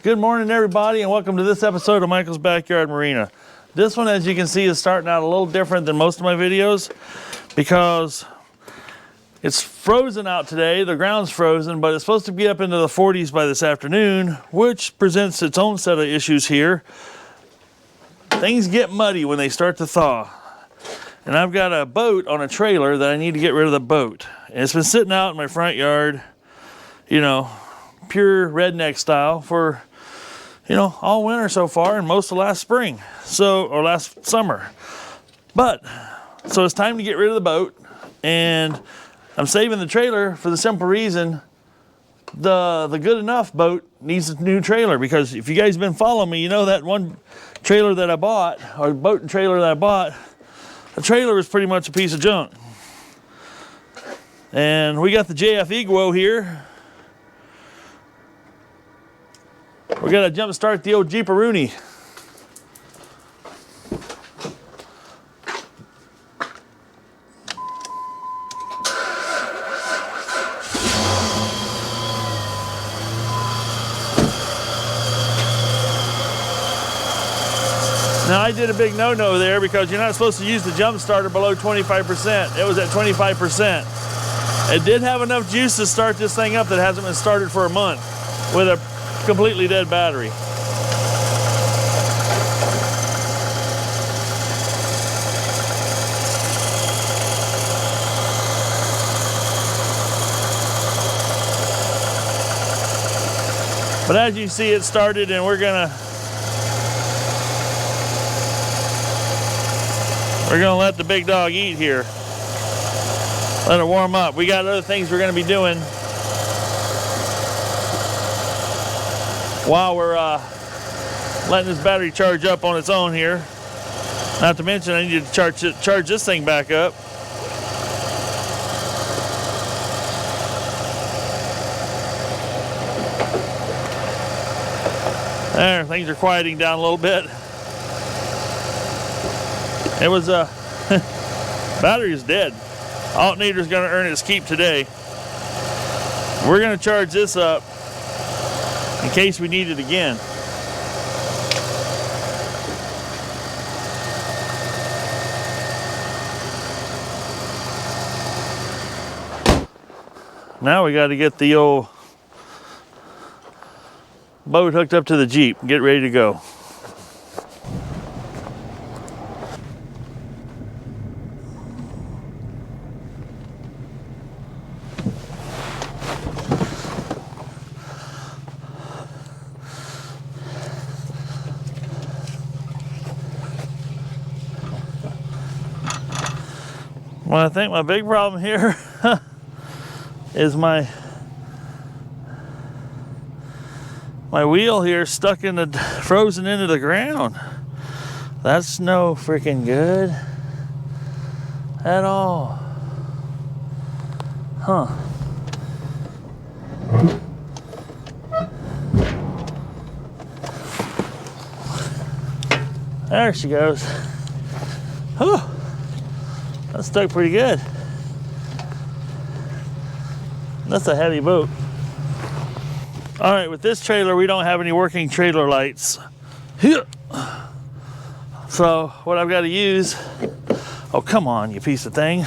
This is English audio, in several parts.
Good morning, everybody, and welcome to this episode of Michael's Backyard Marina. This one, as you can see, is starting out a little different than most of my videos because it's frozen out today. The ground's frozen, but it's supposed to be up into the 40s by this afternoon, which presents its own set of issues here. Things get muddy when they start to thaw. And I've got a boat on a trailer that I need to get rid of the boat. And it's been sitting out in my front yard, you know, pure redneck style for, you know, all winter so far and most of last spring, or last summer. But, so it's time to get rid of the boat, and I'm saving the trailer for the simple reason the good enough boat needs a new trailer, because if you guys have been following me, you know that one trailer that I bought, or boat and trailer that I bought, the trailer was pretty much a piece of junk. And we got the JF Iguo here. We're gonna jump start the old Jeeparoonie. Now I did a big no-no there because you're not supposed to use the jump starter below 25%. It was at 25%. It did have enough juice to start this thing up that hasn't been started for a month with a completely dead battery. But as you see, it started, and we're gonna let the big dog eat here. Let it warm up. We got other things we're gonna be doing while we're letting this battery charge up on its own here. Not to mention I need to charge this thing back up. There, things are quieting down a little bit. It was battery is dead. Alternator's gonna earn its keep today. We're gonna charge this up in case we need it again. Now we got to get the old boat hooked up to the Jeep and get ready to go. Well, I think my big problem here is my wheel here stuck in the frozen into the ground. That's no freaking good at all. Huh. There she goes. Whew. That stuck pretty good. That's a heavy boat. All right, with this trailer, we don't have any working trailer lights. So what I've got to use, oh, come on, you piece of thing.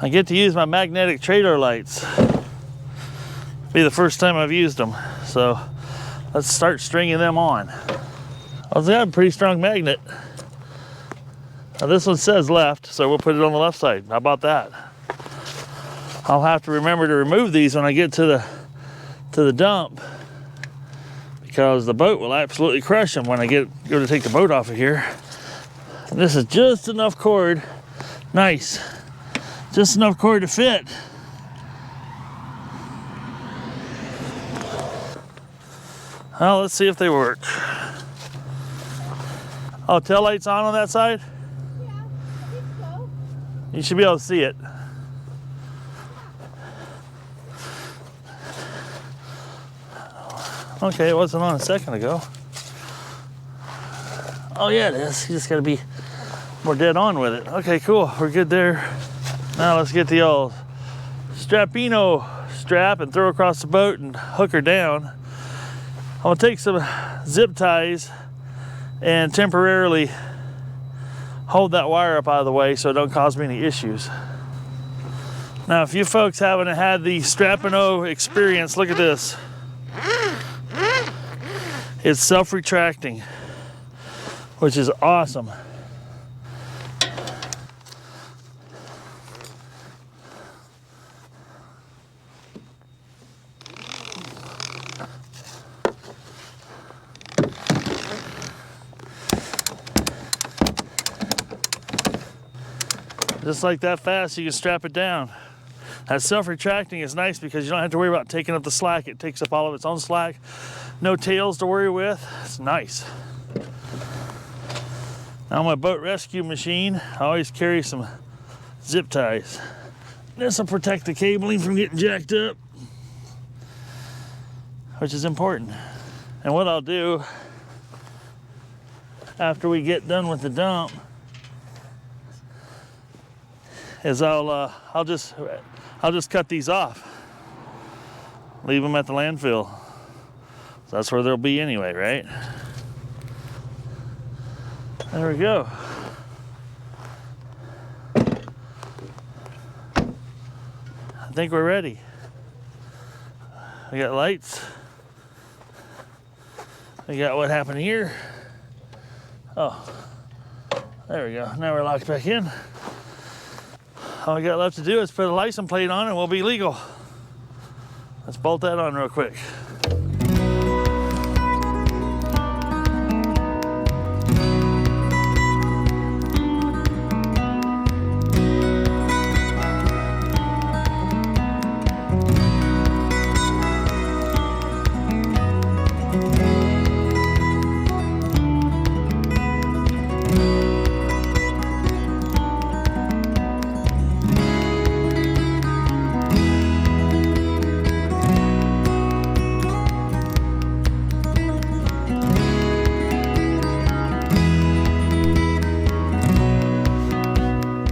I get to use my magnetic trailer lights. Be the first time I've used them. So let's start stringing them on. I've got a pretty strong magnet. Now this one says left, so we'll put it on the left side. How about that? I'll have to remember to remove these when I get to the dump, because the boat will absolutely crush them when I go to take the boat off of here. And this is just enough cord. Nice. Just enough cord to fit. Well, let's see if they work. Oh, tail light's on that side? Yeah, I think so. You should be able to see it. Okay, it wasn't on a second ago. Oh yeah, it is. You just gotta be more dead on with it. Okay, cool, we're good there. Now let's get the old strapino strap and throw across the boat and hook her down. I'm gonna take some zip ties and temporarily hold that wire up out of the way so it don't cause me any issues. Now, if you folks haven't had the strapino experience, look at this. It's self-retracting, which is awesome. Just like that fast, you can strap it down. That self-retracting is nice because you don't have to worry about taking up the slack. It takes up all of its own slack. No tails to worry with. It's nice. Now my boat rescue machine, I always carry some zip ties. This will protect the cabling from getting jacked up, which is important. And what I'll do after we get done with the dump is I'll just cut these off, leave them at the landfill. So that's where they'll be anyway, right? There we go. I think we're ready. We got lights. We got what happened here. Oh, there we go. Now we're locked back in. All we got left to do is put a license plate on and we'll be legal. Let's bolt that on real quick.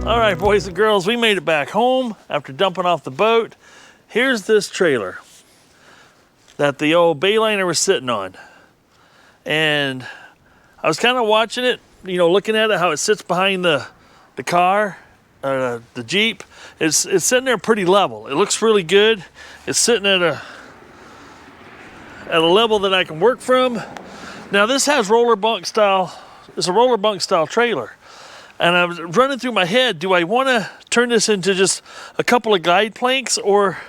All right, boys and girls, we made it back home after dumping off the boat. Here's this trailer that the old Bayliner was sitting on. And I was kind of watching it, you know, looking at it, how it sits behind the car, the Jeep. It's sitting there pretty level. It looks really good. It's sitting at a level that I can work from. Now this has roller bunk style, it's a roller bunk style trailer. And I was running through my head, do I want to turn this into just a couple of guide planks or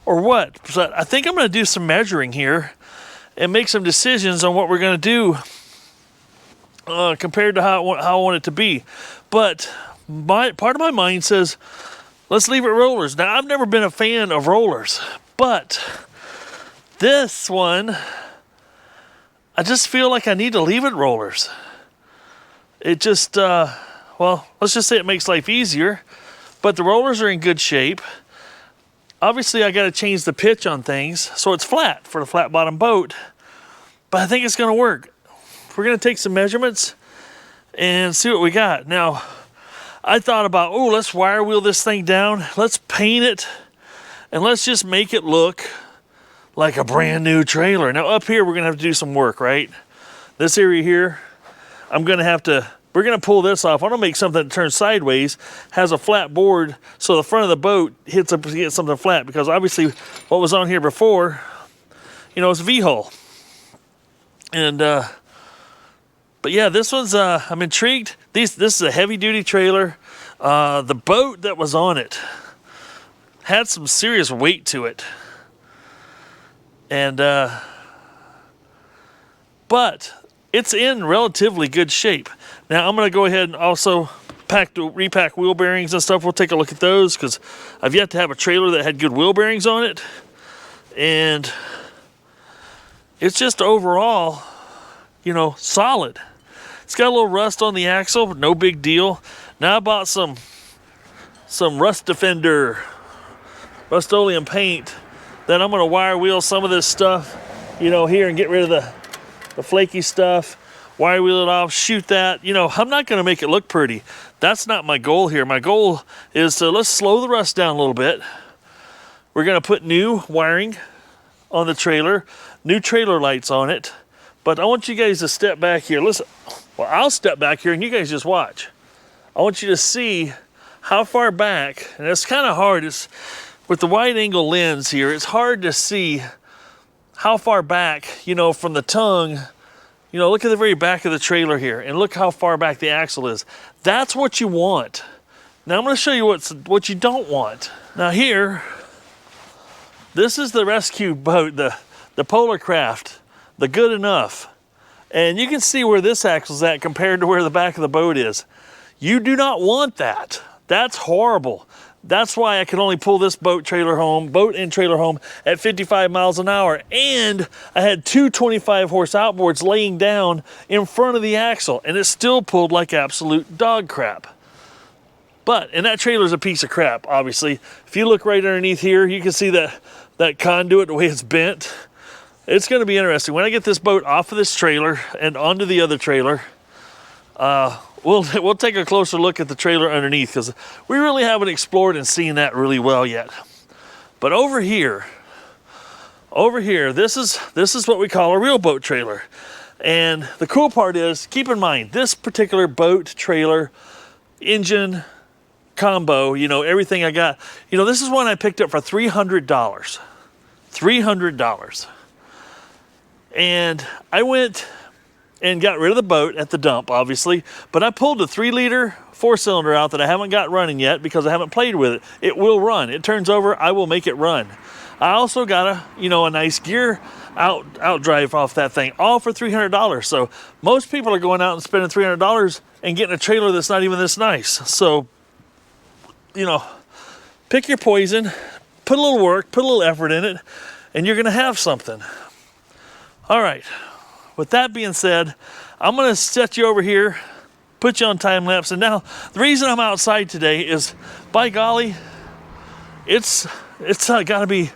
what? So I think I'm going to do some measuring here and make some decisions on what we're going to do compared to how I want it to be. But part of my mind says, let's leave it rollers. Now, I've never been a fan of rollers, but this one, I just feel like I need to leave it rollers. It just... well, let's just say it makes life easier, but the rollers are in good shape. Obviously, I got to change the pitch on things so it's flat for the flat bottom boat, but I think it's going to work. We're going to take some measurements and see what we got. Now, I thought about, oh, let's wire wheel this thing down. Let's paint it, and let's just make it look like a brand new trailer. Now, up here, we're going to have to do some work, right? This area here, we're going to pull this off. I'm going to make something that turns sideways, has a flat board, so the front of the boat hits up to get something flat, because obviously what was on here before, you know, it's a V-hull. And, but yeah, this one's, I'm intrigued. This is a heavy-duty trailer. The boat that was on it had some serious weight to it. And, but it's in relatively good shape. Now, I'm going to go ahead and also repack wheel bearings and stuff. We'll take a look at those because I've yet to have a trailer that had good wheel bearings on it. And it's just overall, you know, solid. It's got a little rust on the axle, but no big deal. Now I bought some Rust Defender Rust-Oleum paint that I'm going to wire wheel some of this stuff you know, here and get rid of the flaky stuff, wire wheel it off, shoot that. You know, I'm not gonna make it look pretty. That's not my goal here. My goal is to, let's slow the rust down a little bit. We're gonna put new wiring on the trailer, new trailer lights on it. But I want you guys to step back here. Listen, well, I'll step back here and you guys just watch. I want you to see how far back, and it's kind of hard. It's with the wide angle lens here, it's hard to see how far back, you know, from the tongue. You know, look at the very back of the trailer here and look how far back the axle is. That's what you want. Now I'm gonna show you what you don't want. Now here, this is the rescue boat, the PolarKraft, the Good Enough. And you can see where this axle's at compared to where the back of the boat is. You do not want that. That's horrible. That's why I can only pull this boat and trailer home at 55 miles an hour. And I had two 25 horse outboards laying down in front of the axle and it still pulled like absolute dog crap. And that trailer's a piece of crap, obviously. If you look right underneath here, you can see that conduit, the way it's bent. It's gonna be interesting. When I get this boat off of this trailer and onto the other trailer, we'll take a closer look at the trailer underneath because we really haven't explored and seen that really well yet. But over here, this is what we call a real boat trailer. And the cool part is, keep in mind, this particular boat trailer, engine, combo, you know, everything I got, you know, this is one I picked up for $300. $300. And I went and got rid of the boat at the dump, obviously, but I pulled a 3-liter 4-cylinder out that I haven't got running yet because I haven't played with it. It will run. It turns over, I will make it run. I also got a nice gear out drive off that thing, all for $300. So most people are going out and spending $300 and getting a trailer that's not even this nice. So, you know, pick your poison, put a little work, put a little effort in it, and you're gonna have something. All right, with that being said, I'm gonna set you over here, put you on time lapse. And now the reason I'm outside today is, by golly, it's gotta be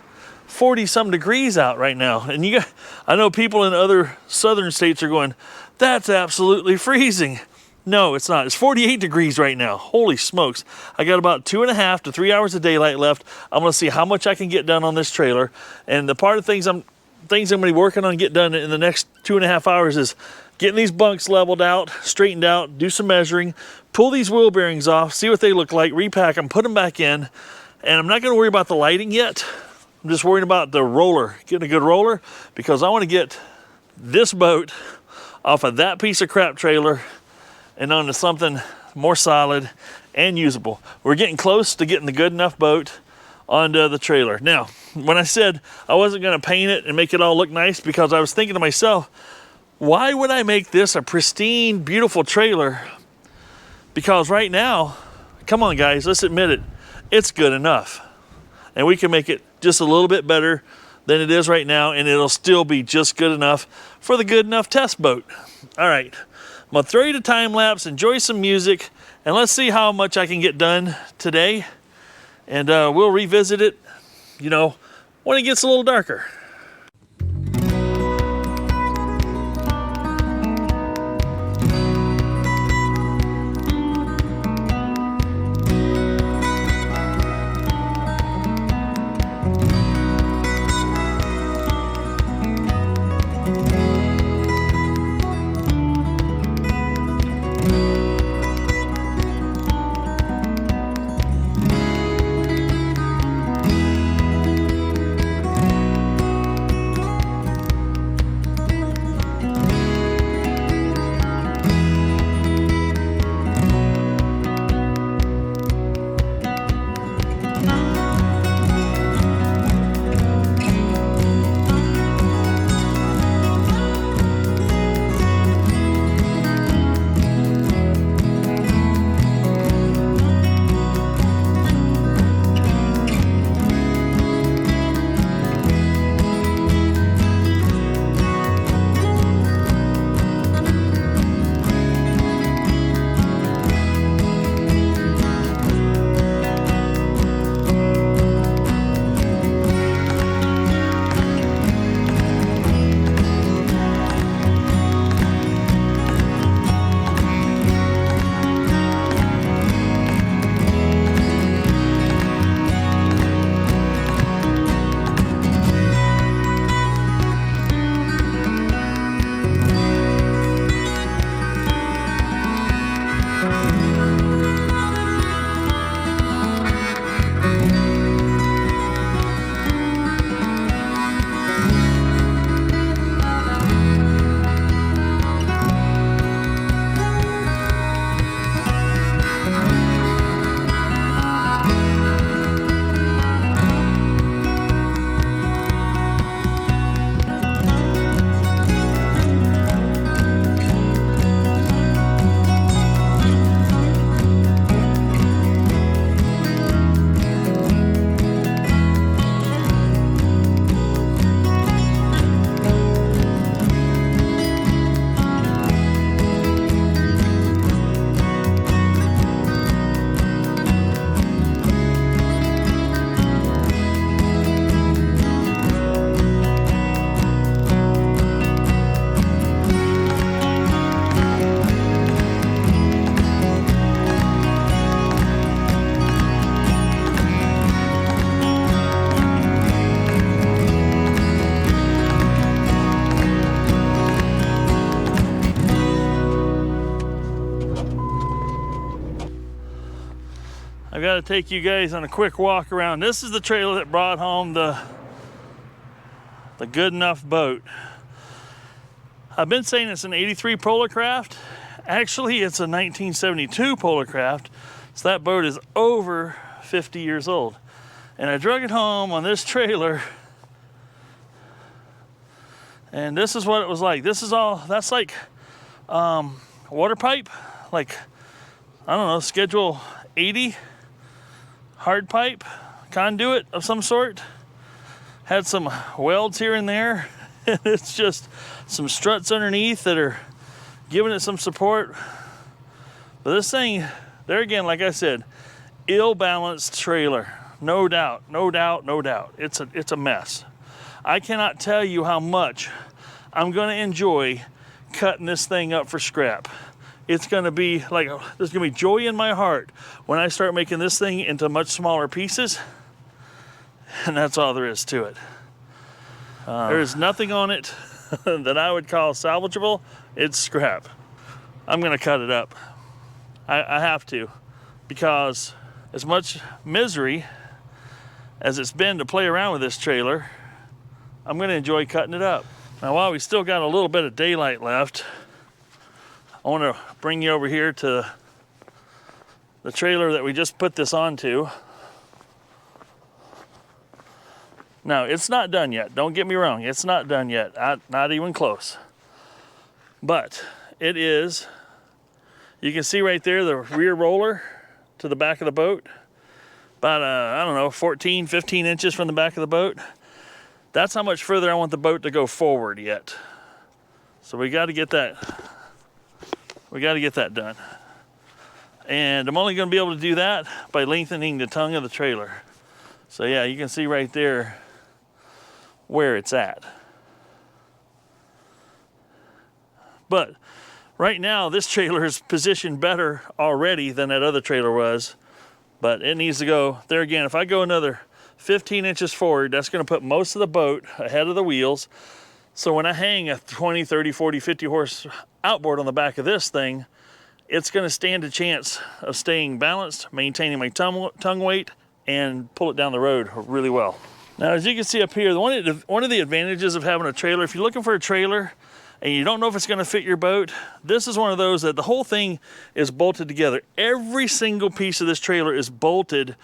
40-some degrees out right now. And I know people in other southern states are going, that's absolutely freezing. No, it's not. It's 48 degrees right now. Holy smokes. I got about 2.5 to 3 hours of daylight left. I'm gonna see how much I can get done on this trailer. And the part of things I'm gonna be working on getting done in the next 2.5 hours is getting these bunks leveled out, straightened out, do some measuring, pull these wheel bearings off, see what they look like, repack them, put them back in. And I'm not gonna worry about the lighting yet. I'm just worrying about the roller, getting a good roller, because I wanna get this boat off of that piece of crap trailer and onto something more solid and usable. We're getting close to getting the Good Enough boat onto the trailer. Now, when I said I wasn't gonna paint it and make it all look nice, because I was thinking to myself, why would I make this a pristine, beautiful trailer? Because right now, come on guys, let's admit it, it's good enough. And we can make it just a little bit better than it is right now, and it'll still be just good enough for the Good Enough test boat. All right, I'm gonna throw you to time lapse, enjoy some music, and let's see how much I can get done today. And we'll revisit it, you know, when it gets a little darker. I've got to take you guys on a quick walk around. This is the trailer that brought home the good enough boat. I've been saying it's an 83 PolarKraft. Actually, it's a 1972 PolarKraft. So that boat is over 50 years old. And I drug it home on this trailer. And this is what it was like. This is all, that's like water pipe. Like, I don't know, schedule 80 hard pipe conduit of some sort. Had some welds here and there. It's just some struts underneath that are giving it some support. But this thing, there again, like I said, ill-balanced trailer. No doubt, no doubt, no doubt. It's a mess. I cannot tell you how much I'm gonna enjoy cutting this thing up for scrap. It's gonna be like, there's gonna be joy in my heart when I start making this thing into much smaller pieces. And that's all there is to it. There is nothing on it that I would call salvageable. It's scrap. I'm gonna cut it up. I have to, because as much misery as it's been to play around with this trailer, I'm gonna enjoy cutting it up. Now, while we still got a little bit of daylight left, I wanna bring you over here to the trailer that we just put this onto. Now, it's not done yet. Don't get me wrong. It's not done yet. Not even close. But it is. You can see right there the rear roller to the back of the boat. About, I don't know, 14, 15 inches from the back of the boat. That's how much further I want the boat to go forward yet. So we got to get that. We got to get that done. And I'm only going to be able to do that by lengthening the tongue of the trailer. So yeah, you can see right there where it's at. But right now, this trailer is positioned better already than that other trailer was, but it needs to go there again. If I go another 15 inches forward, that's going to put most of the boat ahead of the wheels. So when I hang a 20, 30, 40, 50 horse outboard on the back of this thing, it's going to stand a chance of staying balanced, maintaining my tongue weight, and pull it down the road really well. Now, as you can see up here, one of the advantages of having a trailer, if you're looking for a trailer and you don't know if it's going to fit your boat, this is one of those that the whole thing is bolted together. Every single piece of this trailer is bolted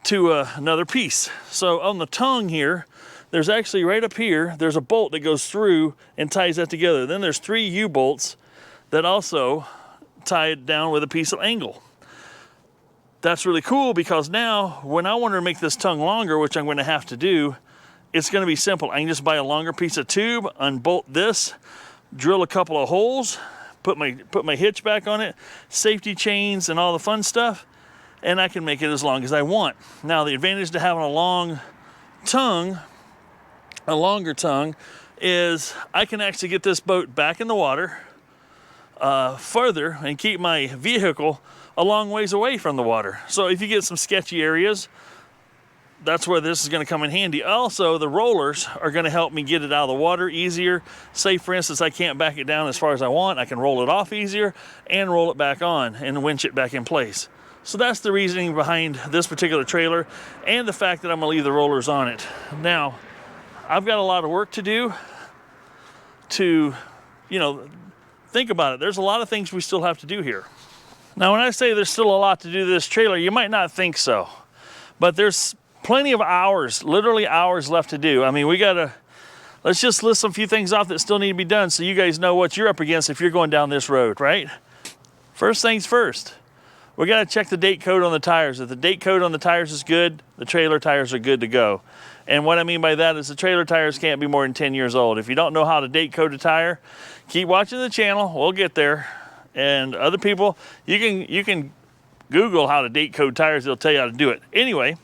to another piece. So on the tongue here, there's actually right up here, there's a bolt that goes through and ties that together. Then there's 3 U-bolts that also tie it down with a piece of angle. That's really cool, because now when I want to make this tongue longer, which I'm going to have to do, it's going to be simple. I can just buy a longer piece of tube, unbolt this, drill a couple of holes, put my hitch back on it, safety chains and all the fun stuff, and I can make it as long as I want. Now, the advantage to having a longer tongue is I can actually get this boat back in the water further and keep my vehicle a long ways away from the water. So if you get some sketchy areas, that's where this is going to come in handy. Also, the rollers are going to help me get it out of the water easier. Say, for instance, I can't back it down as far as I want. I can roll it off easier and roll it back on and winch it back in place. So that's the reasoning behind this particular trailer, and the fact that I'm going to leave the rollers on it. Now, I've got a lot of work to do to, think about it. There's a lot of things we still have to do here. Now, when I say there's still a lot to do to this trailer, you might not think so, but there's plenty of hours, literally hours left to do. I mean, let's just list a few things off that still need to be done so you guys know what you're up against if you're going down this road, right? First things first, we got to check the date code on the tires. If the date code on the tires is good, the trailer tires are good to go. And what I mean by that is the trailer tires can't be more than 10 years old. If you don't know how to date code a tire, keep watching the channel, we'll get there. And other people, you can Google how to date code tires, they'll tell you how to do it. Anyway,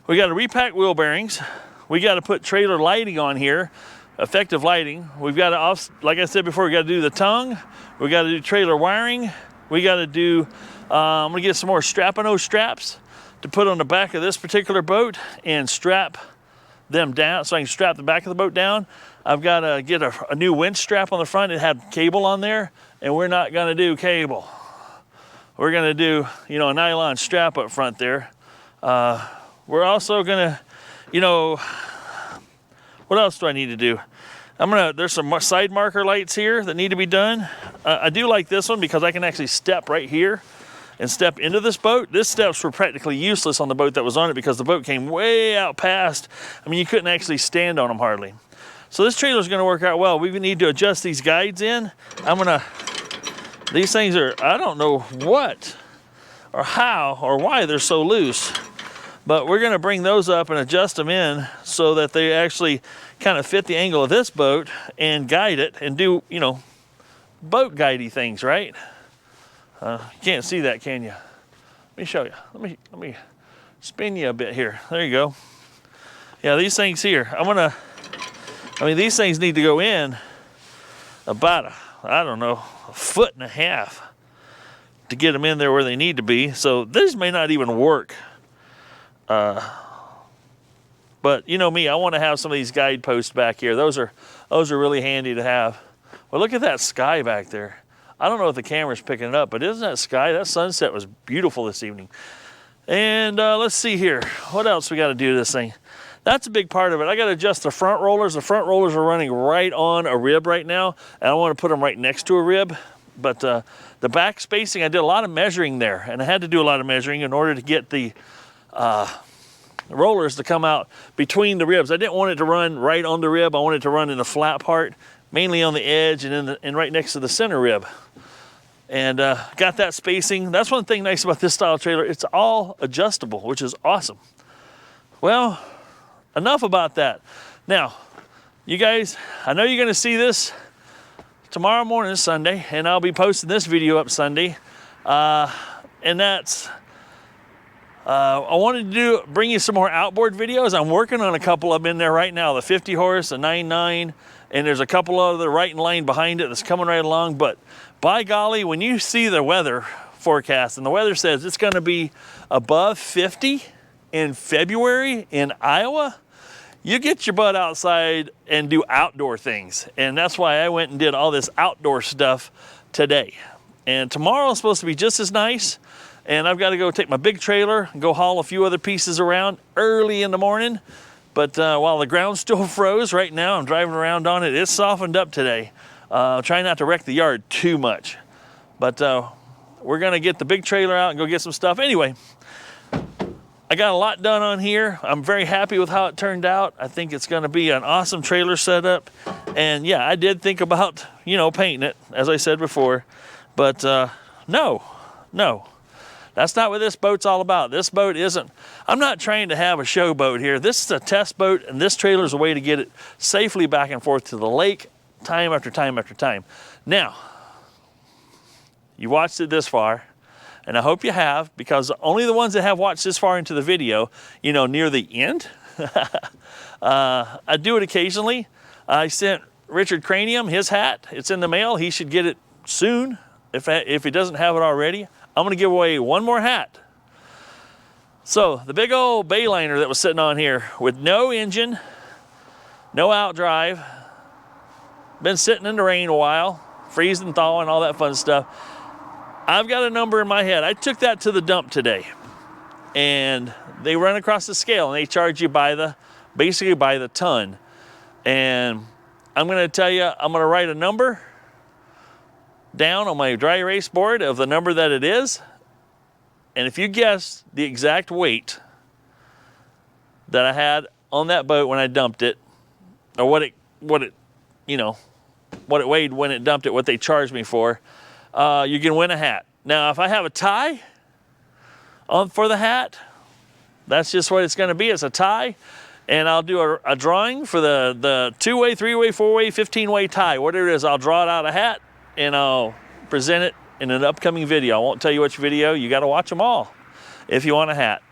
we got to repack wheel bearings. We got to put trailer lighting on here, effective lighting. We've got to, like I said before, we got to do the tongue. We got to do trailer wiring. We got to do, I'm gonna get some more Strap-A-No straps to put on the back of this particular boat and strap them down so I can strap the back of the boat down. I've got to get a new winch strap on the front. It had cable on there, and we're not gonna do cable. we're gonna do, you know, a nylon strap up front there. We're also gonna, you know, what else do I need to do? There's some side marker lights here that need to be done. I do like this one because I can actually step right here and step into this boat. This steps were practically useless on the boat that was on it because the boat came way out past. I mean, you couldn't actually stand on them hardly. So this trailer is going to work out well. We need to adjust these guides in. These things are, I don't know what or how or why they're so loose, but we're going to bring those up and adjust them in so that they actually kind of fit the angle of this boat and guide it and do, you know, boat guidey things, right? You can't see that, can you? Let me show you. Let me spin you a bit here. There you go. Yeah, these things here, these things need to go in about I don't know, 1.5 foot to get them in there where they need to be. So these may not even work. But you know me, I want to have some of these guideposts back here. Those are really handy to have. Well, look at that sky back there. I don't know if the camera's picking it up, but isn't that sky? That sunset was beautiful this evening. And let's see here. What else we got to do to this thing? That's a big part of it. I got to adjust the front rollers. The front rollers are running right on a rib right now, and I want to put them right next to a rib. But the back spacing, I did a lot of measuring there, and I had to do a lot of measuring in order to get the rollers to come out between the ribs. I didn't want it to run right on the rib. I wanted it to run in the flat part, mainly on the edge and right next to the center rib. And got that spacing. That's one thing nice about this style trailer. It's all adjustable, which is awesome. Well, enough about that. Now, you guys, I know you're going to see this tomorrow morning, Sunday, and I'll be posting this video up Sunday. And that's, I wanted to bring you some more outboard videos. I'm working on a couple of them in there right now, the 50 horse, the 9.9, and there's a couple of the right in line behind it that's coming right along. But by golly, when you see the weather forecast, and the weather says it's going to be above 50 in February in Iowa, you get your butt outside and do outdoor things. And that's why I went and did all this outdoor stuff today. And tomorrow is supposed to be just as nice. And I've got to go take my big trailer and go haul a few other pieces around early in the morning. But while the ground's still froze right now, I'm driving around on it. It's softened up today. Trying not to wreck the yard too much. But we're going to get the big trailer out and go get some stuff. Anyway, I got a lot done on here. I'm very happy with how it turned out. I think it's going to be an awesome trailer setup. And yeah, I did think about, you know, painting it, as I said before. But no. That's not what this boat's all about. This boat isn't, I'm not trying to have a show boat here. This is a test boat, and this trailer is a way to get it safely back and forth to the lake time after time after time. Now, you watched it this far, and I hope you have, because only the ones that have watched this far into the video, you know, near the end, I do it occasionally. I sent Richard Cranium his hat. It's in the mail. He should get it soon if he doesn't have it already. I'm going to give away one more hat. So the big old Bayliner that was sitting on here with no engine, no outdrive, been sitting in the rain a while, freezing, thawing, all that fun stuff. I've got a number in my head. I took that to the dump today, and they run across the scale, and they charge you basically by the ton. And I'm going to tell you, I'm going to write a number down on my dry erase board of the number that it is. And if you guess the exact weight that I had on that boat when I dumped it, or what it weighed when it dumped it, what they charged me for, you can win a hat. Now, if I have a tie for the hat, that's just what it's going to be. It's a tie. And I'll do a drawing for the 2-way, 3-way, 4-way, 15-way tie. Whatever it is, I'll draw it out a hat, and I'll present it in an upcoming video. I won't tell you which video. You got to watch them all if you want a hat.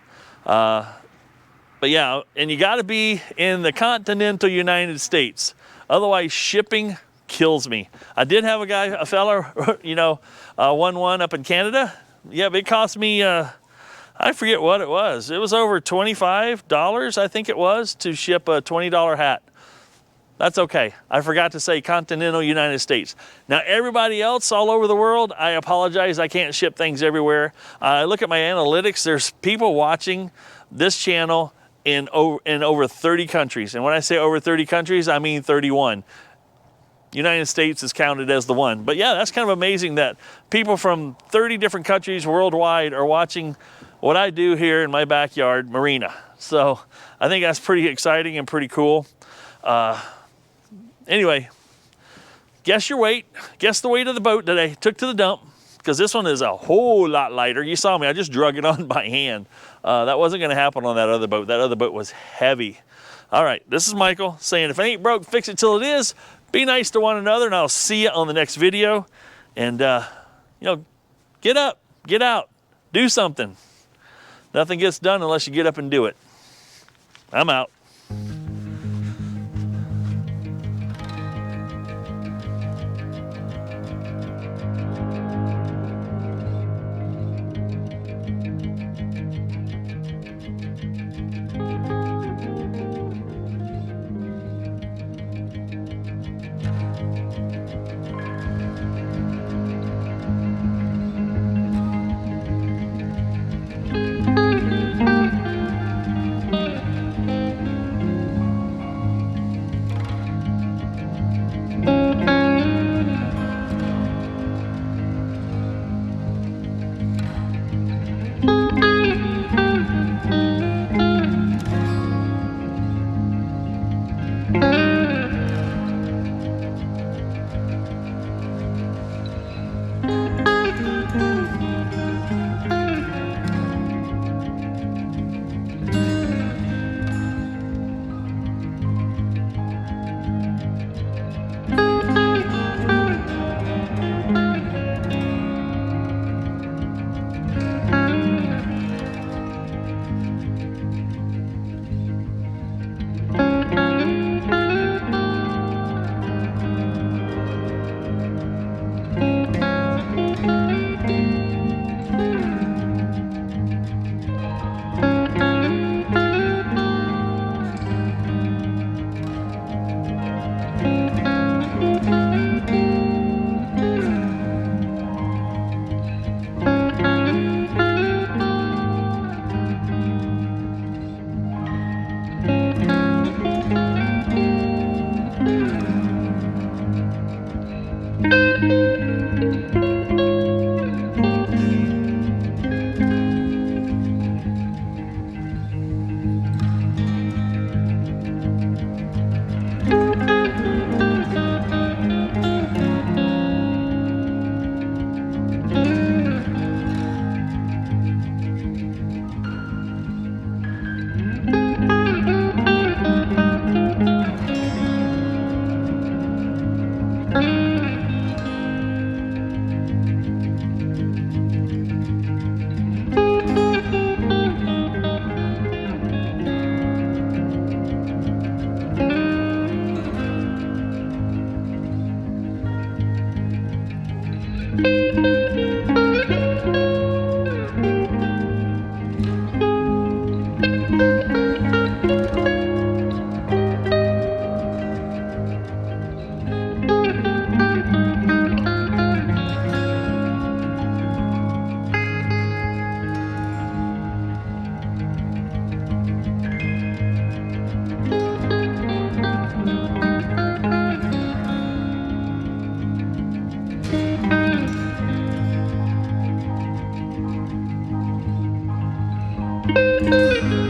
But yeah, and you got to be in the continental United States. Otherwise, shipping kills me. I did have a fella, won one up in Canada. Yeah, but it cost me, I forget what it was. It was over $25, I think it was, to ship a $20 hat. That's okay. I forgot to say continental United States. Now everybody else all over the world, I apologize, I can't ship things everywhere. I look at my analytics, there's people watching this channel in over 30 countries. And when I say over 30 countries, I mean 31. United States is counted as the one. But yeah, that's kind of amazing that people from 30 different countries worldwide are watching what I do here in my backyard marina. So I think that's pretty exciting and pretty cool. Anyway, guess your weight. Guess the weight of the boat that I took to the dump, because this one is a whole lot lighter. You saw me, I just drug it on by hand. That wasn't gonna happen on that other boat. That other boat was heavy. All right, this is Michael saying, if it ain't broke, fix it till it is. Be nice to one another, and I'll see you on the next video. And, you know, get up, get out, do something. Nothing gets done unless you get up and do it. I'm out. Thank you.